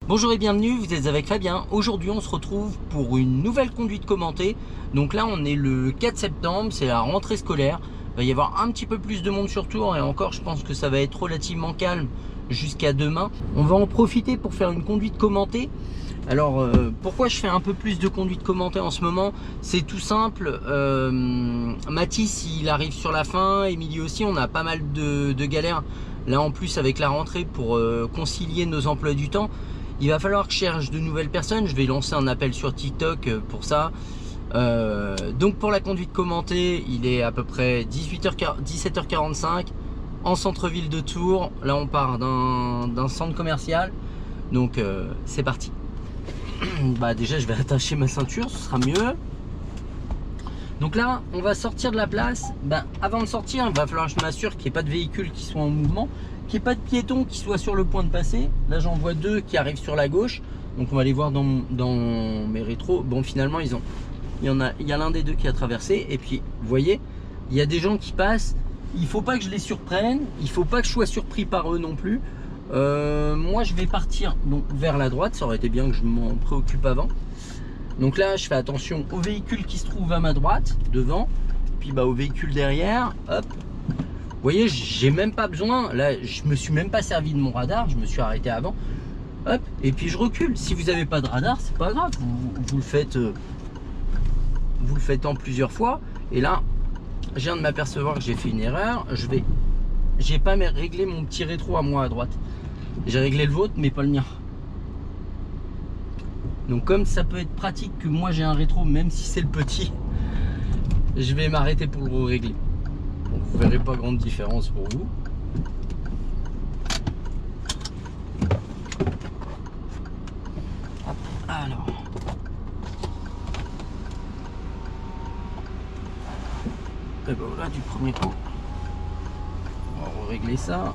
Bonjour et bienvenue, vous êtes avec Fabien. Aujourd'hui on se retrouve pour une nouvelle conduite commentée. Donc là on est le 4 septembre, c'est la rentrée scolaire. Il va y avoir un petit peu plus de monde sur tour et encore je pense que ça va être relativement calme jusqu'à demain. On va en profiter pour faire une conduite commentée. Alors pourquoi je fais un peu plus de conduite commentée en ce moment? C'est tout simple, Mathis il arrive sur la fin, Émilie aussi, on a pas mal de galères. Là en plus avec la rentrée pour concilier nos emplois du temps. Il va falloir que je cherche de nouvelles personnes. Je vais lancer un appel sur TikTok pour ça. Donc pour la conduite commentée, il est à peu près 17h45 en centre-ville de Tours. Là on part d'un centre commercial. Donc c'est parti. Bah déjà je vais attacher ma ceinture, ce sera mieux. Donc là on va sortir de la place. Avant de sortir il va falloir que je m'assure qu'il n'y ait pas de véhicule qui soit en mouvement, qu'il n'y ait pas de piétons qui soient sur le point de passer. Là j'en vois deux qui arrivent sur la gauche, donc on va les voir dans mes rétros. Bon finalement il y a l'un des deux qui a traversé. Et puis vous voyez il y a des gens qui passent. Il faut pas que je les surprenne, il faut pas que je sois surpris par eux non plus. Moi je vais partir donc vers la droite, ça aurait été bien que je m'en préoccupe avant. Donc là je fais attention aux véhicules qui se trouvent à ma droite devant, puis aux véhicules derrière. Hop, vous voyez j'ai même pas besoin, là je me suis même pas servi de mon radar, je me suis arrêté avant. Hop, et puis je recule. Si vous n'avez pas de radar c'est pas grave, vous le faites en plusieurs fois. Et là je viens de m'apercevoir que j'ai fait une erreur. J'ai pas réglé mon petit rétro à moi à droite. J'ai réglé le vôtre mais pas le mien. Donc comme ça peut être pratique que moi j'ai un rétro même si c'est le petit, je vais m'arrêter pour le régler. Bon, vous verrez pas grande différence pour vous. Hop, alors. Et ben voilà du premier coup. On va régler ça.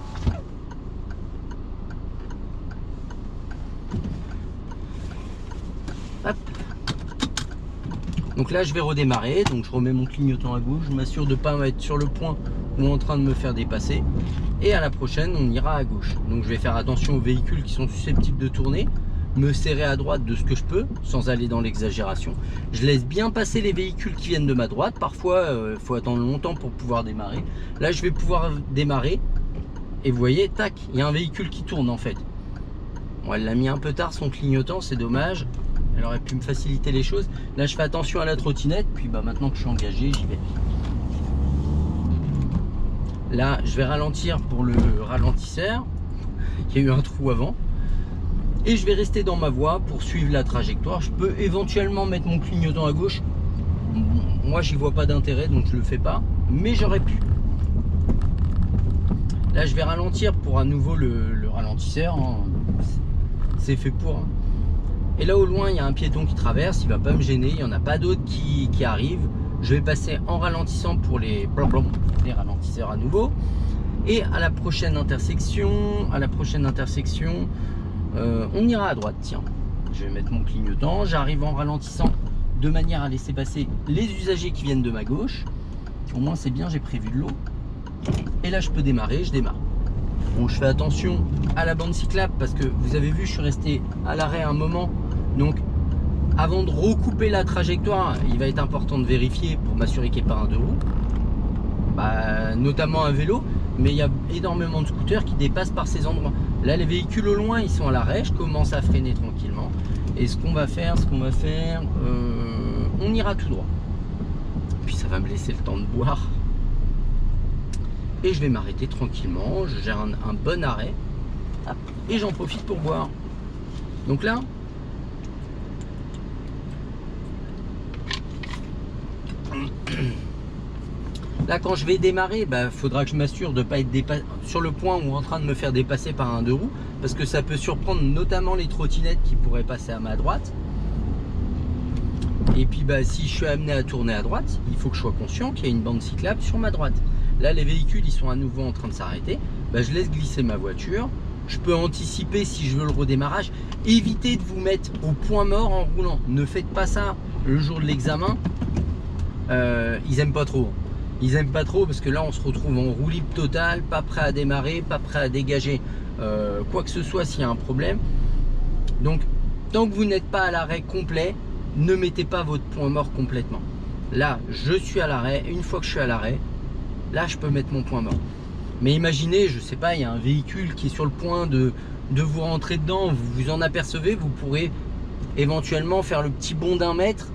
Hop. Donc là je vais redémarrer, donc je remets mon clignotant à gauche, je m'assure de ne pas être sur le point ou en train de me faire dépasser. Et à la prochaine on ira à gauche. Donc je vais faire attention aux véhicules qui sont susceptibles de tourner, me serrer à droite de ce que je peux sans aller dans l'exagération. Je laisse bien passer les véhicules qui viennent de ma droite. Parfois il faut attendre longtemps pour pouvoir démarrer. Là je vais pouvoir démarrer et vous voyez, tac, il y a un véhicule qui tourne en fait. Bon, elle l'a mis un peu tard son clignotant, c'est dommage. Elle aurait pu me faciliter les choses. Là je fais attention à la trottinette, puis maintenant que je suis engagé, j'y vais. Là je vais ralentir pour le ralentisseur. Il y a eu un trou avant. Et je vais rester dans ma voie pour suivre la trajectoire. Je peux éventuellement mettre mon clignotant à gauche. Moi j'y vois pas d'intérêt donc je le fais pas. Mais j'aurais pu. Là je vais ralentir pour à nouveau le ralentisseur. C'est fait pour. Et là au loin il y a un piéton qui traverse, il va pas me gêner, il n'y en a pas d'autres qui arrivent. Je vais passer en ralentissant pour les ralentisseurs à nouveau. Et à la prochaine intersection, on ira à droite. Tiens, je vais mettre mon clignotant, j'arrive en ralentissant de manière à laisser passer les usagers qui viennent de ma gauche. Au moins c'est bien, j'ai prévu de l'eau. Et là je peux démarrer, je démarre. Bon, je fais attention à la bande cyclable parce que vous avez vu je suis resté à l'arrêt un moment. Donc avant de recouper la trajectoire, il va être important de vérifier pour m'assurer qu'il n'y ait pas un deux roues, notamment un vélo, mais il y a énormément de scooters qui dépassent par ces endroits. Là les véhicules au loin ils sont à l'arrêt, je commence à freiner tranquillement. Et ce qu'on va faire, on ira tout droit. Puis ça va me laisser le temps de boire. Et je vais m'arrêter tranquillement, j'ai un bon arrêt. Hop, et j'en profite pour boire. Donc là, quand je vais démarrer, faudra que je m'assure de ne pas être sur le point ou en train de me faire dépasser par un deux roues, parce que ça peut surprendre notamment les trottinettes qui pourraient passer à ma droite. Et puis si je suis amené à tourner à droite, il faut que je sois conscient qu'il y a une bande cyclable sur ma droite. Là les véhicules ils sont à nouveau en train de s'arrêter, je laisse glisser ma voiture. Je peux anticiper si je veux le redémarrage. Évitez de vous mettre au point mort en roulant. Ne faites pas ça le jour de l'examen. Ils aiment pas trop. Ils aiment pas trop parce que là on se retrouve en roue libre totale, pas prêt à démarrer, pas prêt à dégager quoi que ce soit s'il y a un problème. Donc, tant que vous n'êtes pas à l'arrêt complet, ne mettez pas votre point mort complètement. Là, je suis à l'arrêt. Une fois que je suis à l'arrêt, là, je peux mettre mon point mort. Mais imaginez, je sais pas, il y a un véhicule qui est sur le point de vous rentrer dedans, vous vous en apercevez, vous pourrez éventuellement faire le petit bond d'1 mètre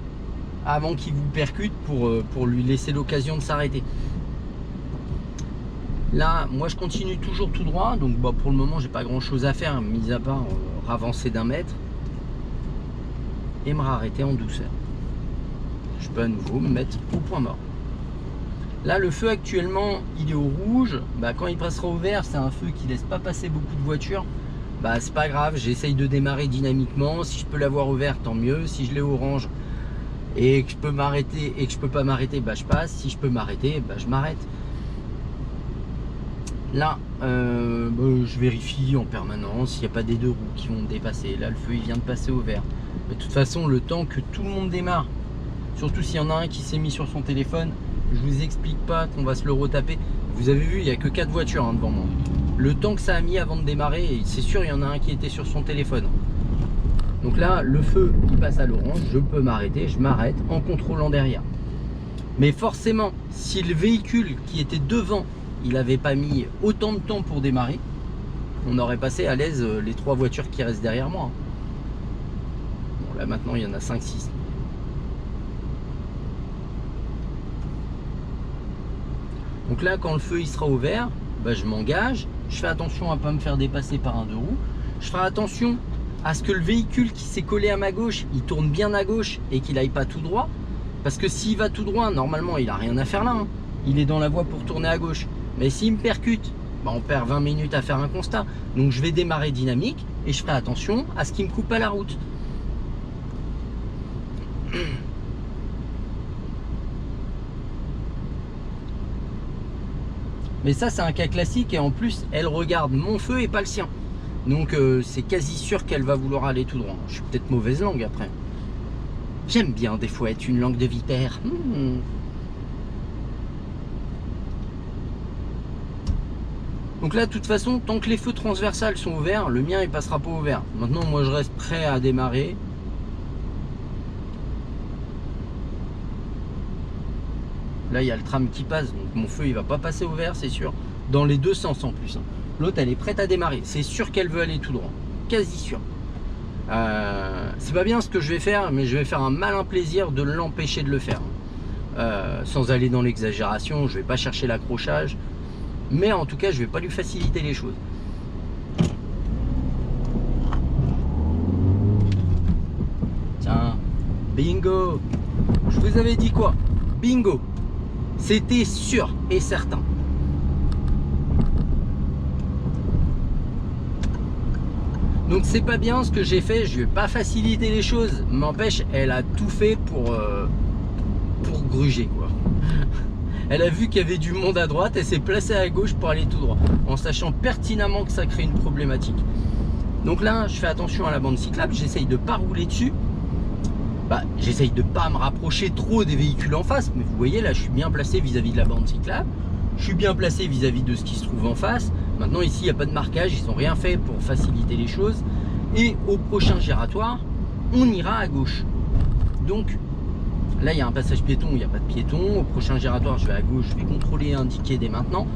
avant qu'il vous percute pour lui laisser l'occasion de s'arrêter. Là, moi je continue toujours tout droit, donc bah, pour le moment j'ai pas grand chose à faire, mis à part avancer d'1 mètre et me arrêter en douceur. Je peux à nouveau me mettre au point mort. Là, le feu actuellement, il est au rouge. Bah, quand il passera au vert, c'est un feu qui laisse pas passer beaucoup de voitures. Bah, c'est pas grave, j'essaye de démarrer dynamiquement. Si je peux l'avoir au vert, tant mieux. Si je l'ai orange et que je peux m'arrêter et que je peux pas m'arrêter, bah, je passe. Si je peux m'arrêter, bah, je m'arrête. Là, bah, je vérifie en permanence s'il n'y a pas des deux roues qui vont me dépasser. Là, le feu, il vient de passer au vert. Mais de toute façon, le temps que tout le monde démarre, surtout s'il y en a un qui s'est mis sur son téléphone, je vous explique pas qu'on va se le retaper. Vous avez vu, il n'y a que 4 voitures hein, devant moi. Le temps que ça a mis avant de démarrer, c'est sûr, il y en a un qui était sur son téléphone. Donc là, le feu, il passe à l'orange, je peux m'arrêter, je m'arrête en contrôlant derrière. Mais forcément, si le véhicule qui était devant, il n'avait pas mis autant de temps pour démarrer, on aurait passé à l'aise les 3 voitures qui restent derrière moi. Bon, là maintenant, il y en a 5-6. Donc là, quand le feu il sera au vert, bah, je m'engage, je fais attention à ne pas me faire dépasser par un deux roues. Je ferai attention à ce que le véhicule qui s'est collé à ma gauche, il tourne bien à gauche et qu'il n'aille pas tout droit. Parce que s'il va tout droit, normalement, il n'a rien à faire là. Hein. Il est dans la voie pour tourner à gauche. Mais s'il me percute, bah, on perd 20 minutes à faire un constat. Donc je vais démarrer dynamique et je ferai attention à ce qu'il me coupe à la route. Mais ça, c'est un cas classique et en plus, elle regarde mon feu et pas le sien. Donc, c'est quasi sûr qu'elle va vouloir aller tout droit. Je suis peut-être mauvaise langue après. J'aime bien des fois être une langue de vipère. Donc là, de toute façon, tant que les feux transversales sont ouverts, le mien, il passera pas au vert. Maintenant, moi, je reste prêt à démarrer. Là, il y a le tram qui passe, donc mon feu, il va pas passer au vert, c'est sûr. Dans les deux sens en plus. L'autre, elle est prête à démarrer. C'est sûr qu'elle veut aller tout droit. Quasi sûr. C'est pas bien ce que je vais faire, mais je vais faire un malin plaisir de l'empêcher de le faire. Sans aller dans l'exagération, je vais pas chercher l'accrochage. Mais en tout cas, je vais pas lui faciliter les choses. Tiens, bingo! Je vous avais dit quoi? Bingo! C'était sûr et certain. Donc c'est pas bien ce que j'ai fait, je vais pas faciliter les choses. M'empêche, elle a tout fait pour gruger quoi. Elle a vu qu'il y avait du monde à droite, elle s'est placée à gauche pour aller tout droit, en sachant pertinemment que ça crée une problématique. Donc là, je fais attention à la bande cyclable, j'essaye de pas rouler dessus. Bah, j'essaye de pas me rapprocher trop des véhicules en face, mais vous voyez là, je suis bien placé vis-à-vis de la bande cyclable. Je suis bien placé vis-à-vis de ce qui se trouve en face. Maintenant ici, il n'y a pas de marquage, ils n'ont rien fait pour faciliter les choses. Et au prochain giratoire, on ira à gauche. Donc là, il y a un passage piéton, il n'y a pas de piéton. Au prochain giratoire, je vais à gauche, je vais contrôler et indiquer dès maintenant.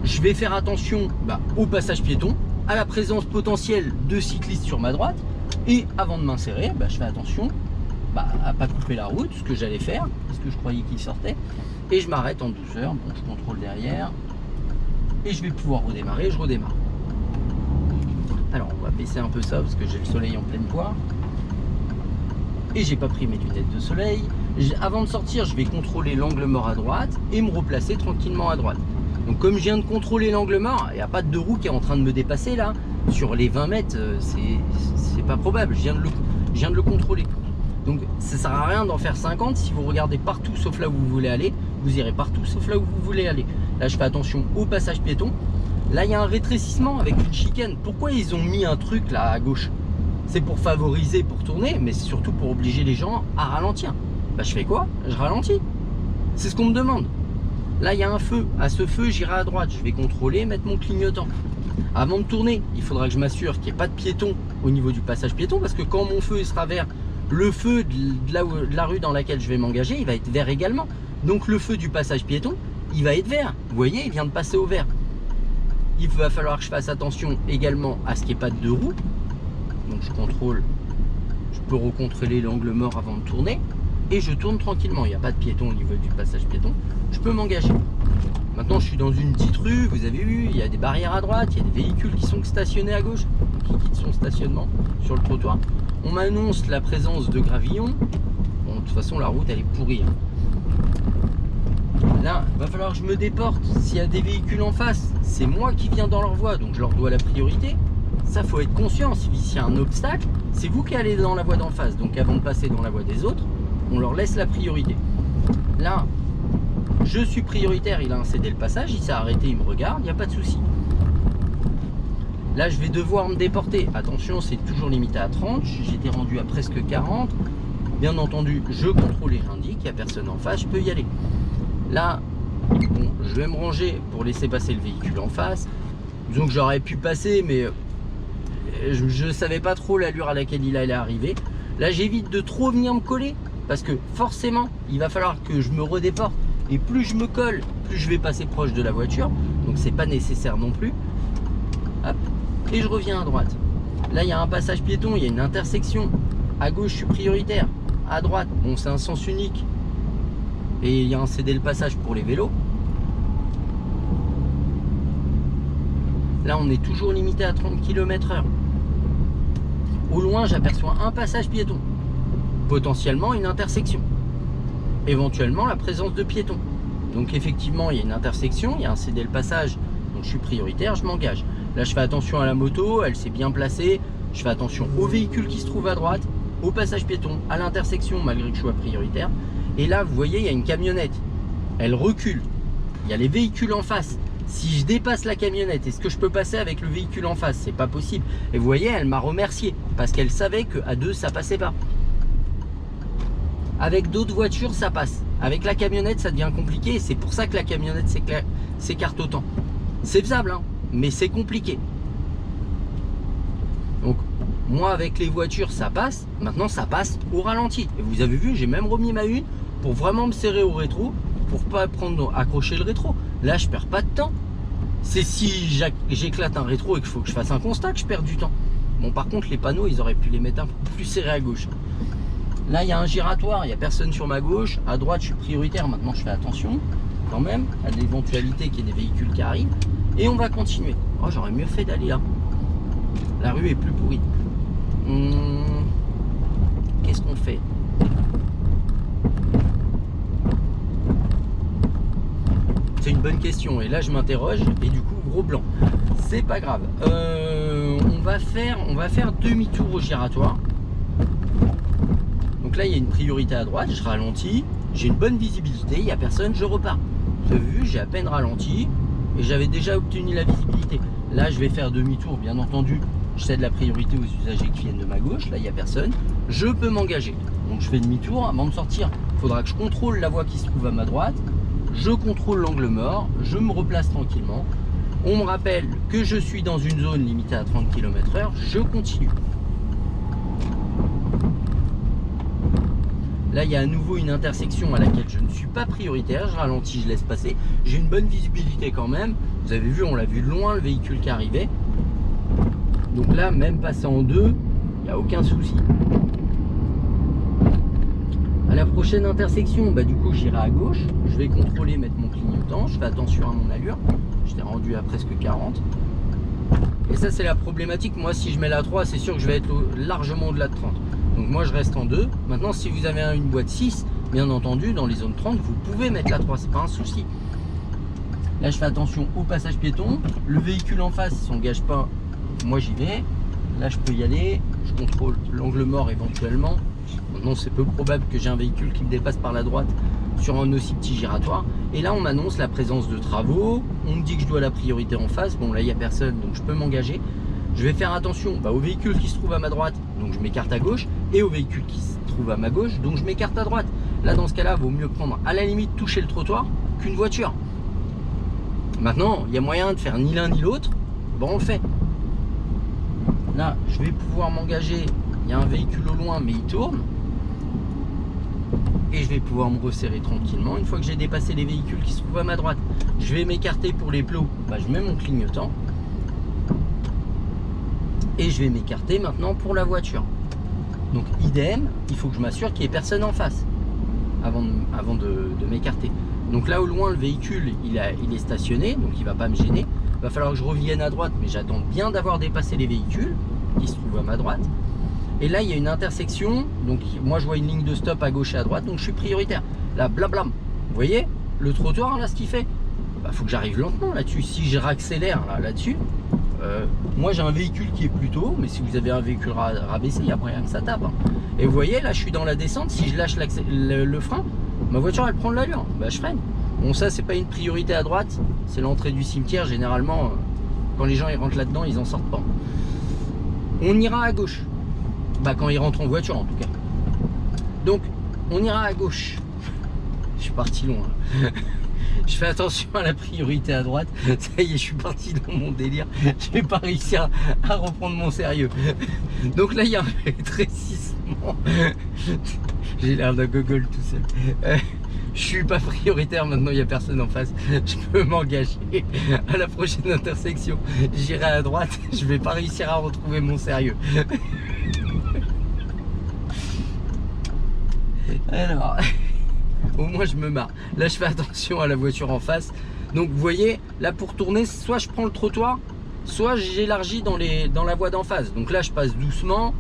Je vais faire attention au passage piéton, à la présence potentielle de cyclistes sur ma droite. Et avant de m'insérer, je fais attention à pas couper la route, ce que j'allais faire, parce que je croyais qu'il sortait. Et je m'arrête en douceur, bon, je contrôle derrière. Et je vais pouvoir redémarrer, je redémarre. Alors on va baisser un peu ça, parce que j'ai le soleil en pleine poire. Et j'ai pas pris mes lunettes de soleil. Avant de sortir, je vais contrôler l'angle mort à droite et me replacer tranquillement à droite. Donc comme je viens de contrôler l'angle mort, il n'y a pas de deux roues qui est en train de me dépasser là. Sur les 20 mètres, c'est pas probable, je viens de le contrôler. Donc ça sert à rien d'en faire 50. Si vous regardez partout sauf là où vous voulez aller, vous irez partout sauf là où vous voulez aller. Là je fais attention au passage piéton. Là il y a un rétrécissement avec une chicane. Pourquoi ils ont mis un truc là à gauche? C'est pour favoriser, pour tourner, mais c'est surtout pour obliger les gens à ralentir. Je fais quoi? Je ralentis. C'est ce qu'on me demande. Là il y a un feu. À ce feu j'irai à droite. Je vais contrôler, mettre mon clignotant. Avant de tourner, il faudra que je m'assure qu'il n'y ait pas de piéton au niveau du passage piéton, parce que quand mon feu il sera vert, le feu de la rue dans laquelle je vais m'engager, il va être vert également. Donc le feu du passage piéton, il va être vert. Vous voyez, il vient de passer au vert. Il va falloir que je fasse attention également à ce qu'il n'y ait pas de deux roues. Donc je contrôle, je peux recontrôler l'angle mort avant de tourner. Et je tourne tranquillement, il n'y a pas de piéton au niveau du passage piéton. Je peux m'engager. Maintenant je suis dans une petite rue, vous avez vu, il y a des barrières à droite, il y a des véhicules qui sont stationnés à gauche, qui quittent son stationnement sur le trottoir. On m'annonce la présence de gravillons. Bon, de toute façon la route elle est pourrie. Là, il va falloir que je me déporte. S'il y a des véhicules en face, c'est moi qui viens dans leur voie, donc je leur dois la priorité. Ça, faut être conscient. S'il y a un obstacle, c'est vous qui allez dans la voie d'en face. Donc avant de passer dans la voie des autres, on leur laisse la priorité. Là, je suis prioritaire, il a cédé le passage, il s'est arrêté, il me regarde, il n'y a pas de souci. Là, je vais devoir me déporter. Attention, c'est toujours limité à 30. J'étais rendu à presque 40. Bien entendu, je contrôle et j'indique, il n'y a personne en face, je peux y aller. Là, bon, je vais me ranger pour laisser passer le véhicule en face. Disons que j'aurais pu passer, mais je ne savais pas trop l'allure à laquelle il allait arriver. Là, j'évite de trop venir me coller, parce que forcément, il va falloir que je me redéporte. Et plus je me colle, plus je vais passer proche de la voiture. Donc c'est pas nécessaire non plus. Hop. Et je reviens à droite. Là, il y a un passage piéton, il y a une intersection. À gauche, je suis prioritaire. À droite, bon, c'est un sens unique. Et il y a un cédé le passage pour les vélos. Là, on est toujours limité à 30 km/h. Au loin, j'aperçois un passage piéton. Potentiellement une intersection. Éventuellement, la présence de piétons. Donc effectivement, il y a une intersection, il y a un cédé le passage. Donc je suis prioritaire, je m'engage. Là, je fais attention à la moto, elle s'est bien placée. Je fais attention aux véhicules qui se trouvent à droite, au passage piéton, à l'intersection, malgré que je sois prioritaire. Et là, vous voyez, il y a une camionnette. Elle recule. Il y a les véhicules en face. Si je dépasse la camionnette, est-ce que je peux passer avec le véhicule en face? C'est pas possible. Et vous voyez, elle m'a remercié parce qu'elle savait qu'à deux, ça passait pas. Avec d'autres voitures, ça passe. Avec la camionnette, ça devient compliqué. Et c'est pour ça que la camionnette s'écarte autant. C'est faisable, hein, mais c'est compliqué. Donc, moi, avec les voitures, ça passe. Maintenant, ça passe au ralenti. Et vous avez vu, j'ai même remis ma une pour vraiment me serrer au rétro, pour pas accrocher le rétro. Là, je perds pas de temps. C'est si j'éclate un rétro et qu'il faut que je fasse un constat que je perds du temps. Bon, par contre, les panneaux, ils auraient pu les mettre un peu plus serrés à gauche. Là, il y a un giratoire, il n'y a personne sur ma gauche. À droite, je suis prioritaire. Maintenant, je fais attention quand même à l'éventualité qu'il y ait des véhicules qui arrivent. Et on va continuer. Oh, j'aurais mieux fait d'aller là. La rue est plus pourrie. Qu'est-ce qu'on fait? C'est une bonne question. Et là, je m'interroge. Et du coup, gros blanc. C'est pas grave. On va faire demi-tour au giratoire. Donc là, il y a une priorité à droite. Je ralentis. J'ai une bonne visibilité. Il n'y a personne. Je repars. Vous avez vu, j'ai à peine ralenti. Et j'avais déjà obtenu la visibilité. Là, je vais faire demi-tour. Bien entendu, je cède la priorité aux usagers qui viennent de ma gauche. Là, il n'y a personne. Je peux m'engager. Donc, je fais demi-tour. Avant de sortir, il faudra que je contrôle la voie qui se trouve à ma droite. Je contrôle l'angle mort. Je me replace tranquillement. On me rappelle que je suis dans une zone limitée à 30 km/h. Je continue. Là, il y a à nouveau une intersection à laquelle je ne suis pas prioritaire. Je ralentis, je laisse passer. J'ai une bonne visibilité quand même. Vous avez vu, on l'a vu de loin, le véhicule qui arrivait. Donc là, même passer en deux, il n'y a aucun souci. À la prochaine intersection, du coup, j'irai à gauche. Je vais contrôler, mettre mon clignotant. Je fais attention à mon allure. J'étais rendu à presque 40. Et ça, c'est la problématique. Moi, si je mets la 3, c'est sûr que je vais être largement au-delà de 30. Donc moi, je reste en 2. Maintenant, si vous avez une boîte 6, bien entendu, dans les zones 30, vous pouvez mettre la 3. C'est pas un souci. Là, je fais attention au passage piéton. Le véhicule en face, il s'engage pas. Moi, j'y vais. Là, je peux y aller. Je contrôle l'angle mort éventuellement. Maintenant, c'est peu probable que j'ai un véhicule qui me dépasse par la droite sur un aussi petit giratoire. Et là, on m'annonce la présence de travaux. On me dit que je dois la priorité en face. Bon, là, il n'y a personne, donc je peux m'engager. Je vais faire attention aux véhicules qui se trouvent à ma droite, donc je m'écarte à gauche, et aux véhicules qui se trouvent à ma gauche, donc je m'écarte à droite. Là, dans ce cas-là, il vaut mieux prendre à la limite toucher le trottoir qu'une voiture. Maintenant, il y a moyen de faire ni l'un ni l'autre. bon, on le fait. Là, je vais pouvoir m'engager. Il y a un véhicule au loin, mais il tourne. Et je vais pouvoir me resserrer tranquillement. Une fois que j'ai dépassé les véhicules qui se trouvent à ma droite, je vais m'écarter pour les plots. Bah, je mets mon clignotant. Et je vais m'écarter maintenant pour la voiture. Donc idem, il faut que je m'assure qu'il n'y ait personne en face avant de m'écarter. Donc là au loin, le véhicule il est stationné, donc il ne va pas me gêner. Il va falloir que je revienne à droite, mais j'attends bien d'avoir dépassé les véhicules qui se trouvent à ma droite. Et là il y a une intersection, donc moi je vois une ligne de stop à gauche et à droite, donc je suis prioritaire. Là blablam, vous voyez le trottoir là ce qu'il fait, bah, faut que j'arrive lentement là-dessus. Si je réaccélère là-dessus, moi j'ai un véhicule qui est plus tôt, mais si vous avez un véhicule rabaissé, il n'y a rien que ça tape. Hein. Et vous voyez, là je suis dans la descente, si je lâche le frein, ma voiture elle prend de l'allure, bah, je freine. Bon, ça c'est pas une priorité à droite, c'est l'entrée du cimetière. Généralement, quand les gens ils rentrent là-dedans, ils en sortent pas. On ira à gauche, bah, quand ils rentrent en voiture en tout cas. Donc on ira à gauche. Je suis parti loin. Je fais attention à la priorité à droite. Ça y est, je suis parti dans mon délire. Je vais pas réussir à reprendre mon sérieux. Donc là, il y a un rétrécissement. J'ai l'air d'un gogol tout seul. Je suis pas prioritaire maintenant, il n'y a personne en face. Je peux m'engager à la prochaine intersection. J'irai à droite. Je vais pas réussir à retrouver mon sérieux. Alors... au moins je me marre. Là je fais attention à la voiture en face. Donc vous voyez, là pour tourner, soit je prends le trottoir, soit j'élargis dans la voie d'en face. Donc là je passe doucement.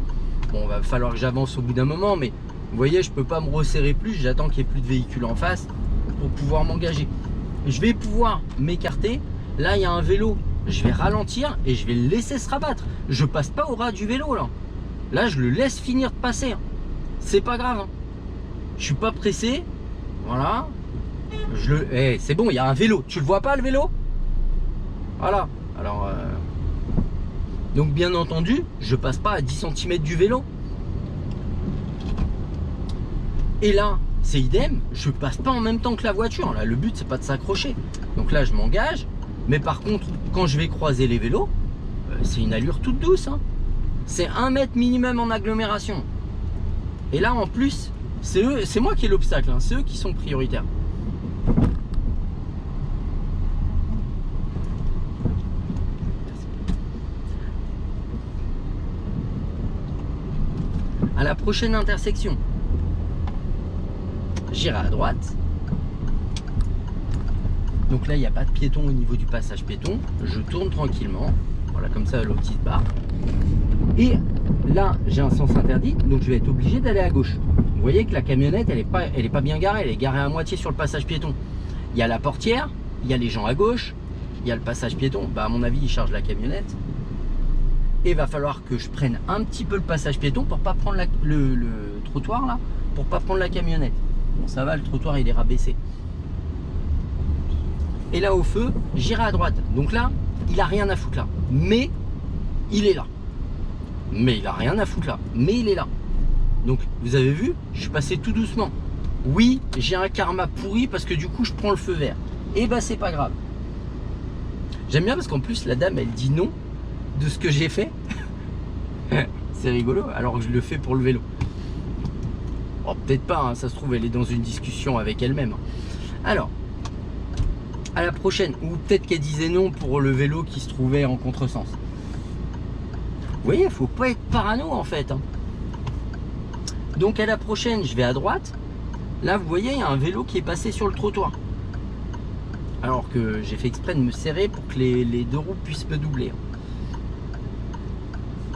Bon, va falloir que j'avance au bout d'un moment, mais vous voyez, je peux pas me resserrer plus. J'attends qu'il n'y ait plus de véhicules en face pour pouvoir m'engager. Je vais pouvoir m'écarter. Là il y a un vélo, je vais ralentir et je vais le laisser se rabattre. Je passe pas au ras du vélo là. Là je le laisse finir de passer. C'est pas grave. Je suis pas pressé. Voilà, c'est bon, il y a un vélo. Tu le vois pas le vélo? Voilà. Alors, donc bien entendu, je passe pas à 10 cm du vélo. Et là, c'est idem. Je passe pas en même temps que la voiture. Là, le but c'est pas de s'accrocher. Donc là, je m'engage. Mais par contre, quand je vais croiser les vélos, c'est une allure toute douce. Hein. C'est 1 mètre minimum en agglomération. Et là, en plus. C'est moi qui ai l'obstacle, hein. C'est eux qui sont prioritaires. À la prochaine intersection, j'irai à droite. Donc là, il n'y a pas de piéton au niveau du passage piéton. Je tourne tranquillement. Voilà, comme ça, l'autre petite barre. Et là, j'ai un sens interdit, donc je vais être obligé d'aller à gauche. Vous voyez que la camionnette, elle est pas bien garée, elle est garée à moitié sur le passage piéton. Il y a la portière, il y a les gens à gauche, il y a le passage piéton. Bah, à mon avis, il charge la camionnette. Et il va falloir que je prenne un petit peu le passage piéton pour pas prendre le trottoir là, pour pas prendre la camionnette. Bon, ça va, le trottoir il est rabaissé. Et là au feu, j'irai à droite. Donc là, il a rien à foutre là, mais il est là. Mais il a rien à foutre là, mais il est là. Donc vous avez vu, je suis passé tout doucement. Oui, j'ai un karma pourri parce que du coup je prends le feu vert. Et bah c'est pas grave. J'aime bien parce qu'en plus la dame elle dit non de ce que j'ai fait. C'est rigolo, alors que je le fais pour le vélo. Oh, peut-être pas, hein, ça se trouve elle est dans une discussion avec elle-même. Alors, à la prochaine, ou peut-être qu'elle disait non pour le vélo qui se trouvait en contresens. Vous voyez, il faut pas être parano en fait. Hein. Donc à la prochaine, je vais à droite. Là, vous voyez, il y a un vélo qui est passé sur le trottoir. Alors que j'ai fait exprès de me serrer pour que les deux roues puissent me doubler.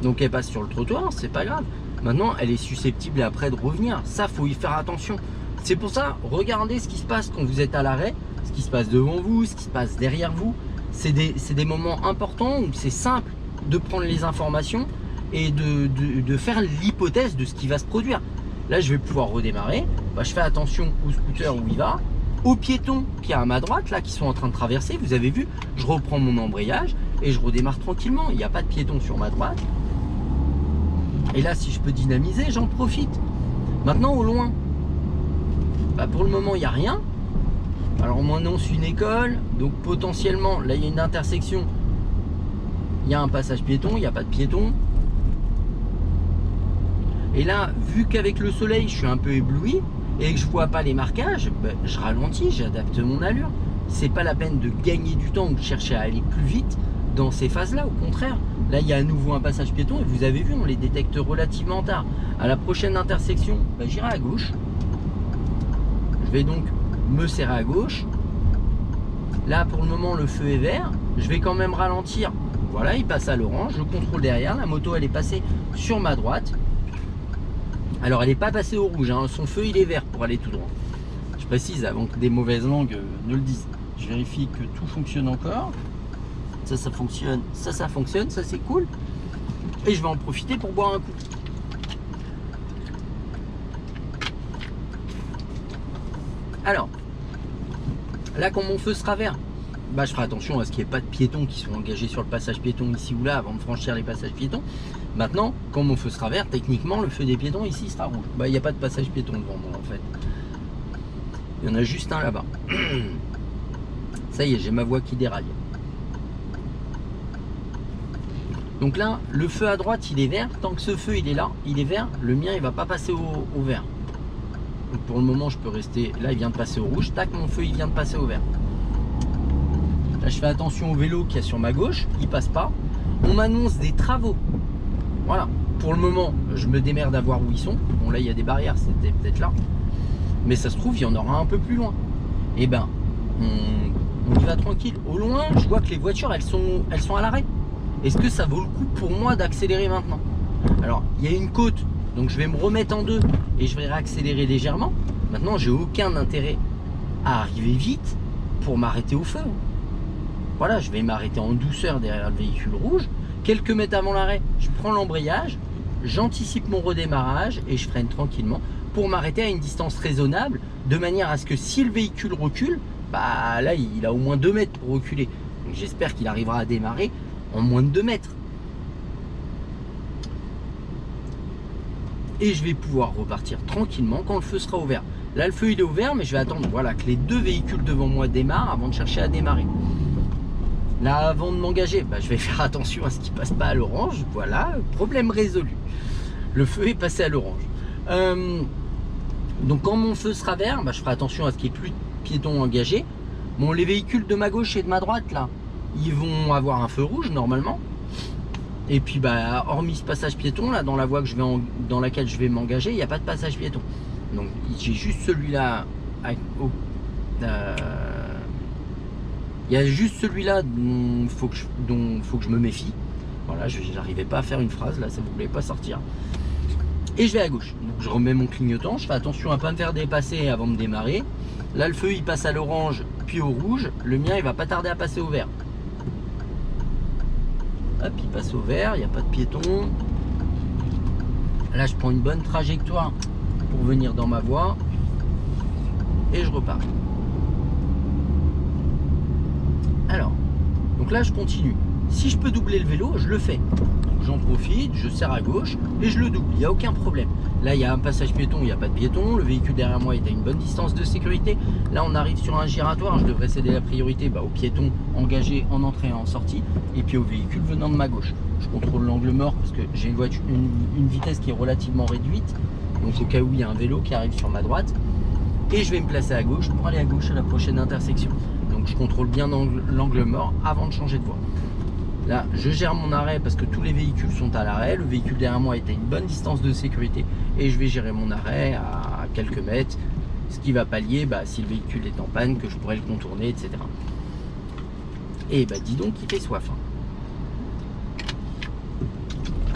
Donc elle passe sur le trottoir, c'est pas grave. Maintenant, elle est susceptible après de revenir. Ça, faut y faire attention. C'est pour ça, regardez ce qui se passe quand vous êtes à l'arrêt, ce qui se passe devant vous, ce qui se passe derrière vous. C'est des moments importants où c'est simple de prendre les informations et de faire l'hypothèse de ce qui va se produire. Là, je vais pouvoir redémarrer. Bah, je fais attention au scooter où il va, aux piétons qui est à ma droite, là, qui sont en train de traverser. Vous avez vu, je reprends mon embrayage et je redémarre tranquillement. Il n'y a pas de piétons sur ma droite. Et là, si je peux dynamiser, j'en profite. Maintenant, au loin, bah, pour le moment, il n'y a rien. Alors, moi, non, c'est une école. Donc, potentiellement, là, il y a une intersection. il y a un passage piéton, il n'y a pas de piéton. Et là, vu qu'avec le soleil, je suis un peu ébloui et que je vois pas les marquages, ben, je ralentis, j'adapte mon allure. C'est pas la peine de gagner du temps ou de chercher à aller plus vite dans ces phases-là, au contraire. Là, il y a à nouveau un passage piéton et vous avez vu, on les détecte relativement tard. À la prochaine intersection, ben, j'irai à gauche. Je vais donc me serrer à gauche. Là, pour le moment, le feu est vert. Je vais quand même ralentir. Voilà, il passe à l'orange. Je contrôle derrière. La moto, elle est passée sur ma droite. Alors, elle n'est pas passée au rouge. Hein. Son feu, il est vert pour aller tout droit. Je précise avant que des mauvaises langues ne le disent. Je vérifie que tout fonctionne encore. Ça fonctionne. Ça fonctionne. Ça, c'est cool. Et je vais en profiter pour boire un coup. Alors, là, quand mon feu sera vert, bah, je ferai attention à ce qu'il n'y ait pas de piétons qui sont engagés sur le passage piéton ici ou là avant de franchir les passages piétons. Maintenant, quand mon feu sera vert, techniquement, le feu des piétons ici sera rouge. Bah, il n'y a pas de passage piéton devant moi en fait. Il y en a juste un là-bas. Ça y est, j'ai ma voix qui déraille. Donc là, le feu à droite, il est vert. Tant que ce feu, il est là, il est vert, le mien, il ne va pas passer au vert. Donc pour le moment, je peux rester... Là, il vient de passer au rouge. Tac, mon feu, il vient de passer au vert. Là, je fais attention au vélo qu'il y a sur ma gauche. Il passe pas. On m'annonce des travaux. Voilà. Pour le moment, je me démerde à voir où ils sont. Bon, là, il y a des barrières. C'était peut-être là. Mais ça se trouve, il y en aura un peu plus loin. Et ben, on y va tranquille. Au loin, je vois que les voitures, elles sont à l'arrêt. Est-ce que ça vaut le coup pour moi d'accélérer maintenant? Alors, il y a une côte. Donc je vais me remettre en deux et je vais réaccélérer légèrement. Maintenant, j'ai aucun intérêt à arriver vite pour m'arrêter au feu. Voilà, je vais m'arrêter en douceur derrière le véhicule rouge. Quelques mètres avant l'arrêt, je prends l'embrayage, j'anticipe mon redémarrage et je freine tranquillement pour m'arrêter à une distance raisonnable de manière à ce que si le véhicule recule, bah là, il a au moins 2 mètres pour reculer. Donc j'espère qu'il arrivera à démarrer en moins de 2 mètres. Et je vais pouvoir repartir tranquillement quand le feu sera ouvert. Là, le feu il est ouvert, mais je vais attendre voilà, que les 2 véhicules devant moi démarrent avant de chercher à démarrer. Là, avant de m'engager, bah, je vais faire attention à ce qu'il ne passe pas à l'orange. Voilà, problème résolu. Le feu est passé à l'orange. Donc quand mon feu sera vert, bah, je ferai attention à ce qu'il n'y ait plus de piétons engagés. Bon, les véhicules de ma gauche et de ma droite, là, ils vont avoir un feu rouge normalement. Et puis bah hormis ce passage piéton là dans la voie que dans laquelle je vais m'engager, il n'y a pas de passage piéton. Donc j'ai juste celui-là. Il y a juste celui-là dont faut que je me méfie. Voilà, je n'arrivais pas à faire une phrase là, ça ne voulait pas sortir. Et je vais à gauche. Donc je remets mon clignotant, je fais attention à ne pas me faire dépasser avant de démarrer. Là le feu il passe à l'orange puis au rouge. Le mien il va pas tarder à passer au vert. Hop, il passe au vert, il n'y a pas de piéton. Là, je prends une bonne trajectoire pour venir dans ma voie. Et je repars. Alors, donc là, je continue. Si je peux doubler le vélo, je le fais. J'en profite, je serre à gauche et je le double. Il n'y a aucun problème. Là, il y a un passage piéton, il n'y a pas de piéton. Le véhicule derrière moi est à une bonne distance de sécurité. Là, on arrive sur un giratoire. Je devrais céder la priorité aux piétons engagés en entrée et en sortie. Et puis aux véhicules venant de ma gauche. Je contrôle l'angle mort parce que j'ai une vitesse qui est relativement réduite. Donc au cas où il y a un vélo qui arrive sur ma droite. Et je vais me placer à gauche pour aller à gauche à la prochaine intersection. Donc je contrôle bien l'angle mort avant de changer de voie. Là, je gère mon arrêt parce que tous les véhicules sont à l'arrêt. Le véhicule derrière moi est à une bonne distance de sécurité. Et je vais gérer mon arrêt à quelques mètres. Ce qui va pallier si le véhicule est en panne, que je pourrais le contourner, etc. Et dis donc, il fait soif.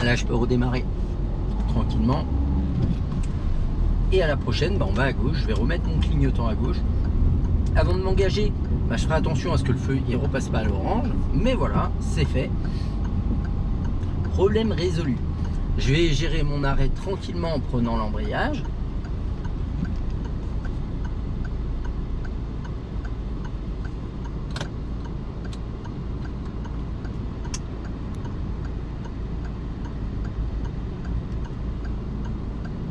Là, je peux redémarrer tranquillement. Et à la prochaine, on va à gauche. Je vais remettre mon clignotant à gauche. Avant de m'engager, je ferai attention à ce que le feu ne repasse pas à l'orange. Mais voilà, c'est fait. Problème résolu. Je vais gérer mon arrêt tranquillement en prenant l'embrayage.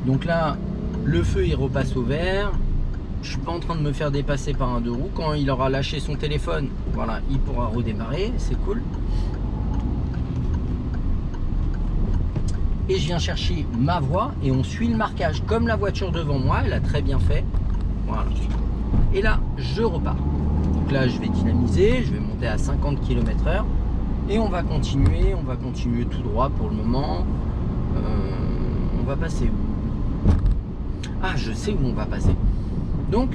Donc là, le feu il repasse au vert. Je suis pas en train de me faire dépasser par un deux roues. Quand il aura lâché son téléphone, voilà, il pourra redémarrer, c'est cool. et je viens chercher ma voie et on suit le marquage comme la voiture devant moi, elle a très bien fait. Voilà. Et là, je repars. Donc là, je vais dynamiser, je vais monter à 50 km/h et on va continuer tout droit pour le moment. On va passer où? Ah, je sais où on va passer. Donc,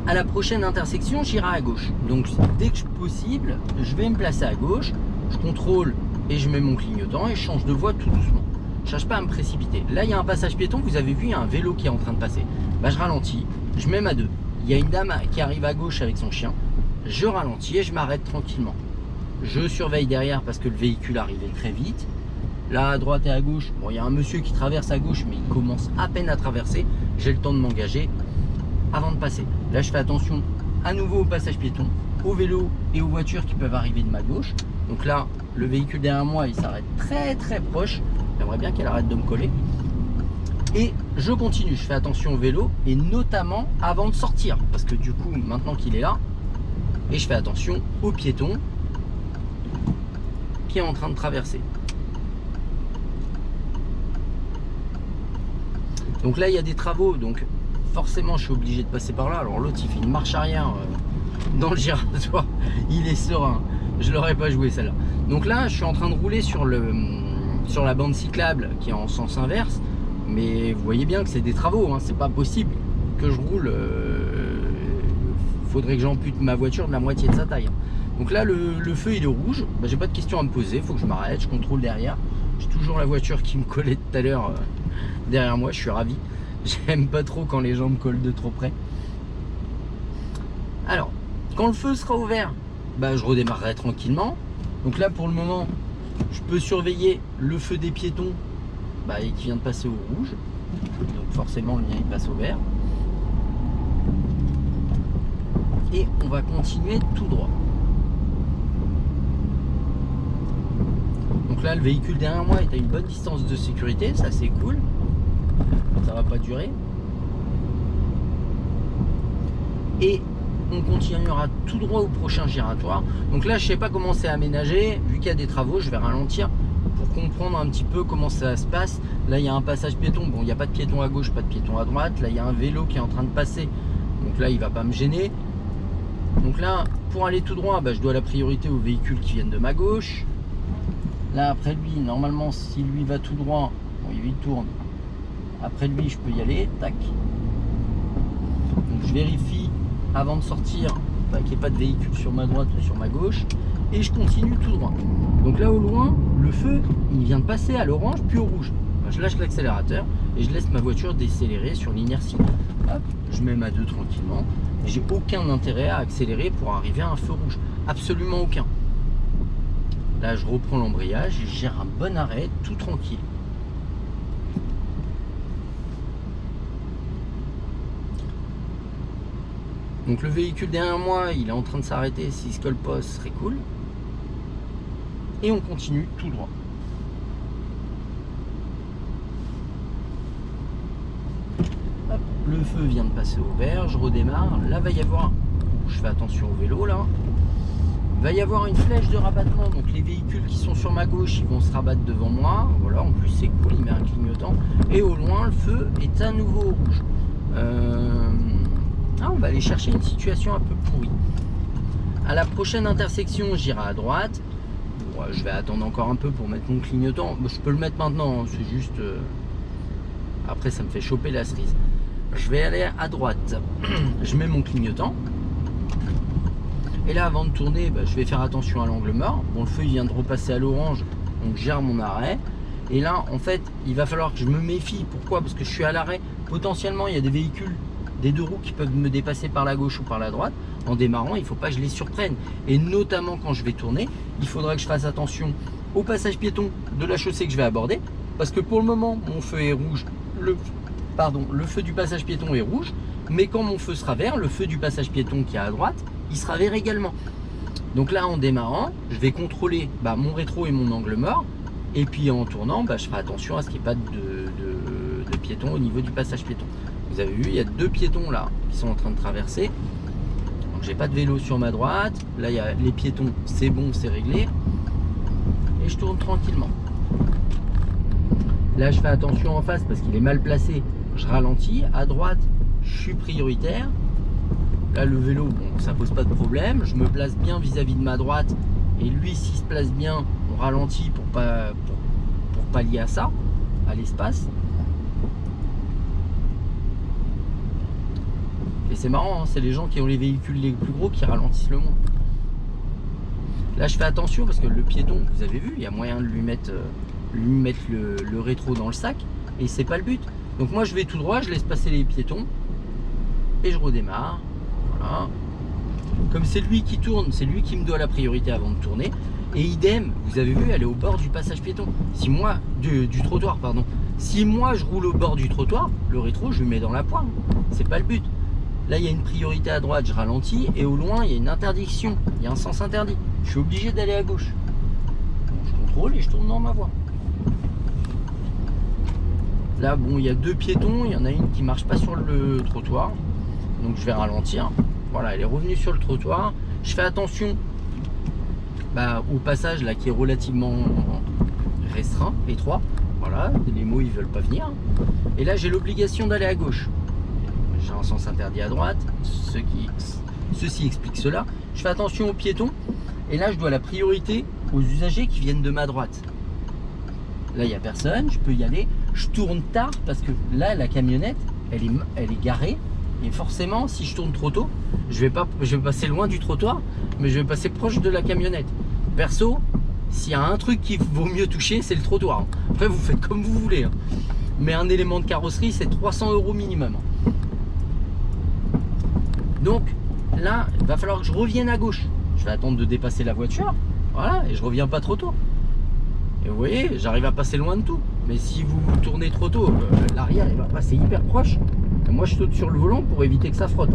à la prochaine intersection, j'irai à gauche. Donc, dès que possible, je vais me placer à gauche, je contrôle et je mets mon clignotant et je change de voie tout doucement. Je cherche pas à me précipiter. Là, il y a un passage piéton, vous avez vu, il y a un vélo qui est en train de passer. Bah, je ralentis, je mets ma 2. Il y a une dame qui arrive à gauche avec son chien. Je ralentis et je m'arrête tranquillement. Je surveille derrière parce que le véhicule arrivait très vite. Là, à droite et à gauche, bon, il y a un monsieur qui traverse à gauche, mais il commence à peine à traverser. J'ai le temps de m'engager avant de passer. Là, je fais attention à nouveau au passage piéton, aux vélos et aux voitures qui peuvent arriver de ma gauche. Donc là, le véhicule derrière moi, il s'arrête très très proche. J'aimerais bien qu'elle arrête de me coller. Et je continue, je fais attention au vélo et notamment avant de sortir. Parce que du coup, maintenant qu'il est là, et je fais attention au piéton qui est en train de traverser. Donc là, il y a des travaux, donc forcément, je suis obligé de passer par là. Alors l'autre, il fait une marche arrière dans le giratoire. Il est serein. Je l'aurais pas joué celle-là. Donc là, je suis en train de rouler sur la bande cyclable qui est en sens inverse. Mais vous voyez bien que c'est des travaux. Hein. C'est pas possible que je roule. Faudrait que j'ampute ma voiture de la moitié de sa taille. Donc là, le feu, il est rouge. Bah, j'ai pas de questions à me poser. Il faut que je m'arrête. Je contrôle derrière. J'ai toujours la voiture qui me collait tout à l'heure derrière moi. Je suis ravi. J'aime pas trop quand les gens me collent de trop près. Alors, quand le feu sera ouvert, bah, je redémarrerai tranquillement. Donc là, pour le moment, je peux surveiller le feu des piétons et qui vient de passer au rouge. Donc forcément, le mien, il passe au vert. Et on va continuer tout droit. Donc là, le véhicule derrière moi est à une bonne distance de sécurité. Ça, c'est cool. Ça va pas durer. Et on continuera tout droit au prochain giratoire. Donc là, je sais pas comment c'est aménagé. Vu qu'il y a des travaux, je vais ralentir pour comprendre un petit peu comment ça se passe. Là, il y a un passage piéton. Bon, il n'y a pas de piéton à gauche, pas de piéton à droite. Là, il y a un vélo qui est en train de passer. Donc là, il va pas me gêner. Donc là, pour aller tout droit, je dois la priorité aux véhicules qui viennent de ma gauche. Là, après lui, normalement, si lui va tout droit, bon, il tourne. Après lui, je peux y aller. Tac. Donc je vérifie avant de sortir qu'il n'y ait pas de véhicule sur ma droite ou sur ma gauche. Et je continue tout droit. Donc là, au loin, le feu, il vient de passer à l'orange puis au rouge. Je lâche l'accélérateur et je laisse ma voiture décélérer sur l'inertie. Hop, je mets ma 2 tranquillement. J'ai aucun intérêt à accélérer pour arriver à un feu rouge. Absolument aucun. Là, je reprends l'embrayage et je gère un bon arrêt, tout tranquille. Donc le véhicule derrière moi, il est en train de s'arrêter. S'il se colle pas, ce serait cool. Et on continue tout droit. Hop, le feu vient de passer au vert, je redémarre. Là, va y avoir, je fais attention au vélo là. Il va y avoir une flèche de rabattement. Donc les véhicules qui sont sur ma gauche, ils vont se rabattre devant moi. Voilà, en plus c'est cool, il met un clignotant. Et au loin, le feu est à nouveau au rouge. On va aller chercher une situation un peu pourrie. À la prochaine intersection, j'irai à droite. Bon, je vais attendre encore un peu pour mettre mon clignotant. Je peux le mettre maintenant, hein, c'est juste... Après, ça me fait choper la cerise. Je vais aller à droite. Je mets mon clignotant. Et là, avant de tourner, je vais faire attention à l'angle mort. Bon, le feu, il vient de repasser à l'orange, donc je gère mon arrêt. Et là, en fait, il va falloir que je me méfie. Pourquoi? Parce que je suis à l'arrêt. Potentiellement, il y a des véhicules, des deux roues qui peuvent me dépasser par la gauche ou par la droite. En démarrant, il ne faut pas que je les surprenne. Et notamment quand je vais tourner, il faudra que je fasse attention au passage piéton de la chaussée que je vais aborder. Parce que pour le moment, mon feu est rouge. Le feu du passage piéton est rouge. Mais quand mon feu sera vert, le feu du passage piéton qui est à droite, il sera vert également. Donc là, en démarrant, je vais contrôler mon rétro et mon angle mort. Et puis en tournant, je ferai attention à ce qu'il n'y ait pas de piétons au niveau du passage piéton. Vous avez vu, il y a deux piétons là qui sont en train de traverser. Donc j'ai pas de vélo sur ma droite. Là, il y a les piétons, c'est bon, c'est réglé. Et je tourne tranquillement. Là, je fais attention en face parce qu'il est mal placé. Je ralentis. À droite, je suis prioritaire. Là, le vélo, bon, ça pose pas de problème. Je me place bien vis-à-vis de ma droite. Et lui, s'il se place bien, on ralentit pour pallier à ça, à l'espace. Et c'est marrant, hein, c'est les gens qui ont les véhicules les plus gros qui ralentissent le moins. Là, je fais attention parce que le piéton, vous avez vu, il y a moyen de lui mettre le rétro dans le sac. Et c'est pas le but. Donc moi, je vais tout droit, je laisse passer les piétons. Et je redémarre. Voilà. Comme c'est lui qui tourne, c'est lui qui me doit la priorité avant de tourner. Et idem, vous avez vu, elle est au bord du passage piéton. Si moi, du trottoir, pardon. Si moi je roule au bord du trottoir, le rétro, je lui mets dans la poire. C'est pas le but. Là, il y a une priorité à droite, je ralentis. Et au loin, il y a une interdiction. Il y a un sens interdit. Je suis obligé d'aller à gauche. Bon, je contrôle et je tourne dans ma voie. Là, bon, il y a deux piétons. Il y en a une qui marche pas sur le trottoir. Donc, je vais ralentir. Voilà, elle est revenue sur le trottoir. Je fais attention au passage là qui est relativement restreint, étroit. Voilà, les mots ils veulent pas venir. Et là, j'ai l'obligation d'aller à gauche. J'ai un sens interdit à droite. Ceci explique cela. Je fais attention aux piétons. Et là, je dois la priorité aux usagers qui viennent de ma droite. Là, il n'y a personne. Je peux y aller. Je tourne tard parce que là, la camionnette, elle est garée. Et forcément, si je tourne trop tôt, je vais passer loin du trottoir, mais je vais passer proche de la camionnette. Perso, s'il y a un truc qu'il vaut mieux toucher, c'est le trottoir. Après, vous faites comme vous voulez. Mais un élément de carrosserie, c'est 300 € minimum. Donc, là, il va falloir que je revienne à gauche. Je vais attendre de dépasser la voiture. Voilà, et je reviens pas trop tôt. Et vous voyez, j'arrive à passer loin de tout. Mais si vous tournez trop tôt, l'arrière, il va passer hyper proche. Et moi, je saute sur le volant pour éviter que ça frotte.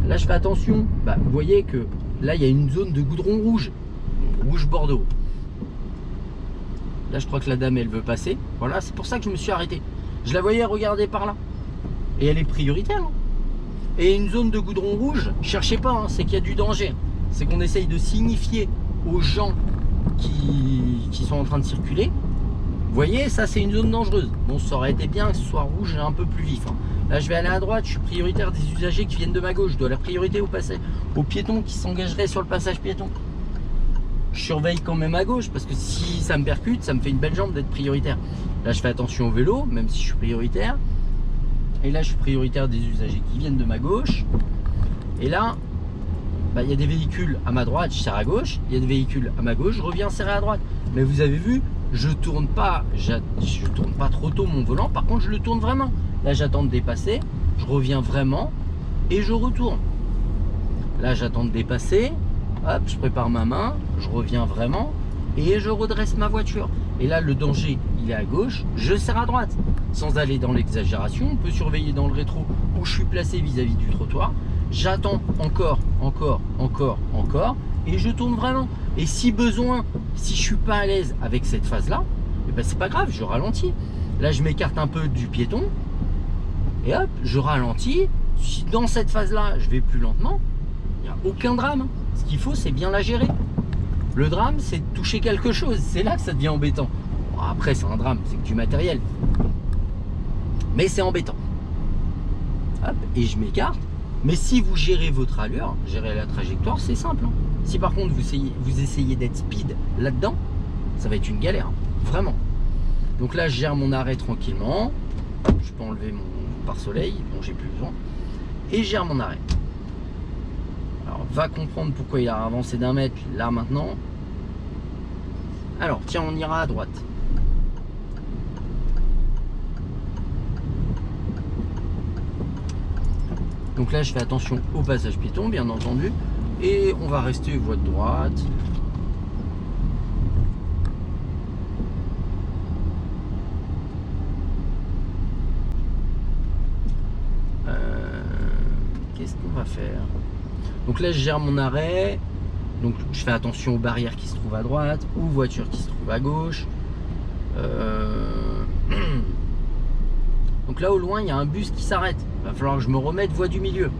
Là, je fais attention. Vous voyez que là, il y a une zone de goudron rouge. Rouge Bordeaux. Là, je crois que la dame, elle veut passer. Voilà, c'est pour ça que je me suis arrêté. Je la voyais regarder par là. Et elle est prioritaire. Et une zone de goudron rouge, cherchez pas, c'est qu'il y a du danger. C'est qu'on essaye de signifier aux gens qui sont en train de circuler. Vous voyez, ça, c'est une zone dangereuse. Bon, ça aurait été bien que ce soit rouge et un peu plus vif. Là, je vais aller à droite, je suis prioritaire des usagers qui viennent de ma gauche. Je dois la priorité aux piétons qui s'engageraient sur le passage piéton. Je surveille quand même à gauche parce que si ça me percute, ça me fait une belle jambe d'être prioritaire. Là, je fais attention au vélo, même si je suis prioritaire. Et là, je suis prioritaire des usagers qui viennent de ma gauche. Et là, il y a des véhicules à ma droite, je serre à gauche. Il y a des véhicules à ma gauche, je reviens serrer à droite. Mais vous avez vu, je tourne pas trop tôt mon volant. Par contre, je le tourne vraiment. Là, j'attends de dépasser, je reviens vraiment et je retourne. Là, j'attends de dépasser, hop, je prépare ma main, je reviens vraiment et je redresse ma voiture. Et là, le danger, il est à gauche, je serre à droite. Sans aller dans l'exagération, on peut surveiller dans le rétro où je suis placé vis-à-vis du trottoir. J'attends encore, et je tourne vraiment. Et si besoin, si je suis pas à l'aise avec cette phase-là, c'est pas grave, je ralentis. Là, je m'écarte un peu du piéton. Et hop, je ralentis. Si dans cette phase-là, je vais plus lentement, il n'y a aucun drame. Ce qu'il faut, c'est bien la gérer. Le drame, c'est de toucher quelque chose. C'est là que ça devient embêtant. Bon, après, c'est un drame, c'est que du matériel. Mais c'est embêtant. Hop, et je m'écarte. Mais si vous gérez votre allure, gérer la trajectoire, c'est simple. Si par contre, vous essayez d'être speed là-dedans, ça va être une galère. Vraiment. Donc là, je gère mon arrêt tranquillement. Je peux enlever mon pare-soleil, dont j'ai plus besoin. Et je gère mon arrêt. Alors, va comprendre pourquoi il a avancé d'1 mètre là maintenant. Alors, tiens, on ira à droite. Donc là, je fais attention au passage piéton, bien entendu. Et on va rester voie de droite. Qu'est-ce qu'on va faire? Donc là, je gère mon arrêt. Donc je fais attention aux barrières qui se trouvent à droite, aux voitures qui se trouvent à gauche. Donc là, au loin, il y a un bus qui s'arrête. Il va falloir que je me remette voie du milieu.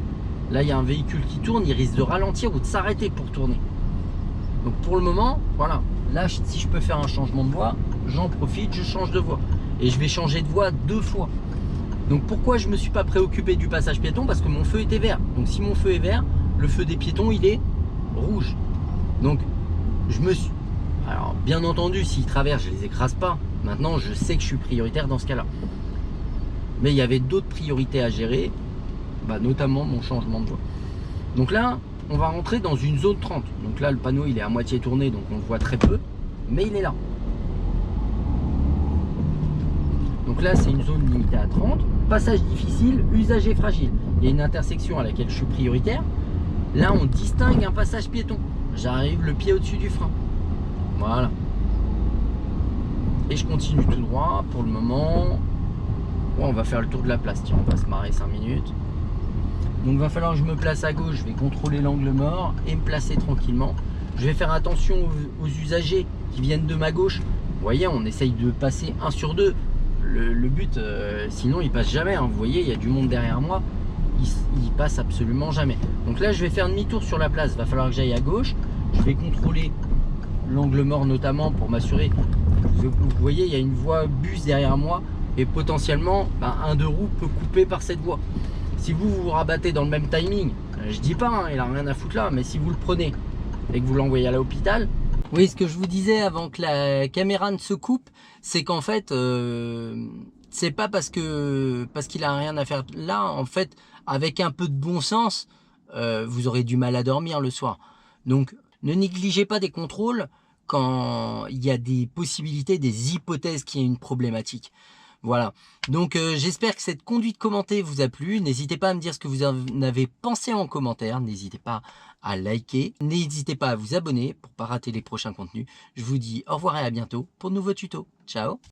Là, il y a un véhicule qui tourne, il risque de ralentir ou de s'arrêter pour tourner. Donc pour le moment, voilà. Là, si je peux faire un changement de voie, j'en profite, je change de voie. et je vais changer de voie 2 fois. Donc pourquoi je ne me suis pas préoccupé du passage piéton? Parce que mon feu était vert. Donc si mon feu est vert, le feu des piétons il est rouge. Donc je me suis... Alors bien entendu, s'ils traversent, je les écrase pas. Maintenant je sais que je suis prioritaire dans ce cas-là. Mais il y avait d'autres priorités à gérer, notamment mon changement de voie. Donc là, on va rentrer dans une zone 30. Donc là, le panneau il est à moitié tourné, donc on le voit très peu, mais il est là. Donc là, c'est une zone limitée à 30. Passage difficile, usager fragile. Il y a une intersection à laquelle je suis prioritaire. Là, on distingue un passage piéton. J'arrive le pied au-dessus du frein. Voilà. Et je continue tout droit pour le moment. On va faire le tour de la place. Tiens, on va se marrer 5 minutes. Donc, il va falloir que je me place à gauche. Je vais contrôler l'angle mort et me placer tranquillement. Je vais faire attention aux usagers qui viennent de ma gauche. Vous voyez, on essaye de passer 1 sur 2. Le but, sinon il passe jamais, hein. Vous voyez, il y a du monde derrière moi, il passe absolument jamais. Donc là, je vais faire demi-tour sur la place. Il va falloir que j'aille à gauche. Je vais contrôler l'angle mort notamment pour m'assurer. Vous voyez, il y a une voie bus derrière moi et potentiellement un deux roues peut couper par cette voie. Si vous vous rabattez dans le même timing, je dis pas, hein, il a rien à foutre là, mais si vous le prenez et que vous l'envoyez à l'hôpital. Oui, ce que je vous disais avant que la caméra ne se coupe, c'est qu'en fait, c'est pas parce qu'il a rien à faire là. En fait, avec un peu de bon sens, vous aurez du mal à dormir le soir. Donc, ne négligez pas des contrôles quand il y a des possibilités, des hypothèses qu'il y a une problématique. Voilà, donc j'espère que cette conduite commentée vous a plu. N'hésitez pas à me dire ce que vous en avez pensé en commentaire. N'hésitez pas à liker. N'hésitez pas à vous abonner pour ne pas rater les prochains contenus. Je vous dis au revoir et à bientôt pour de nouveaux tutos. Ciao.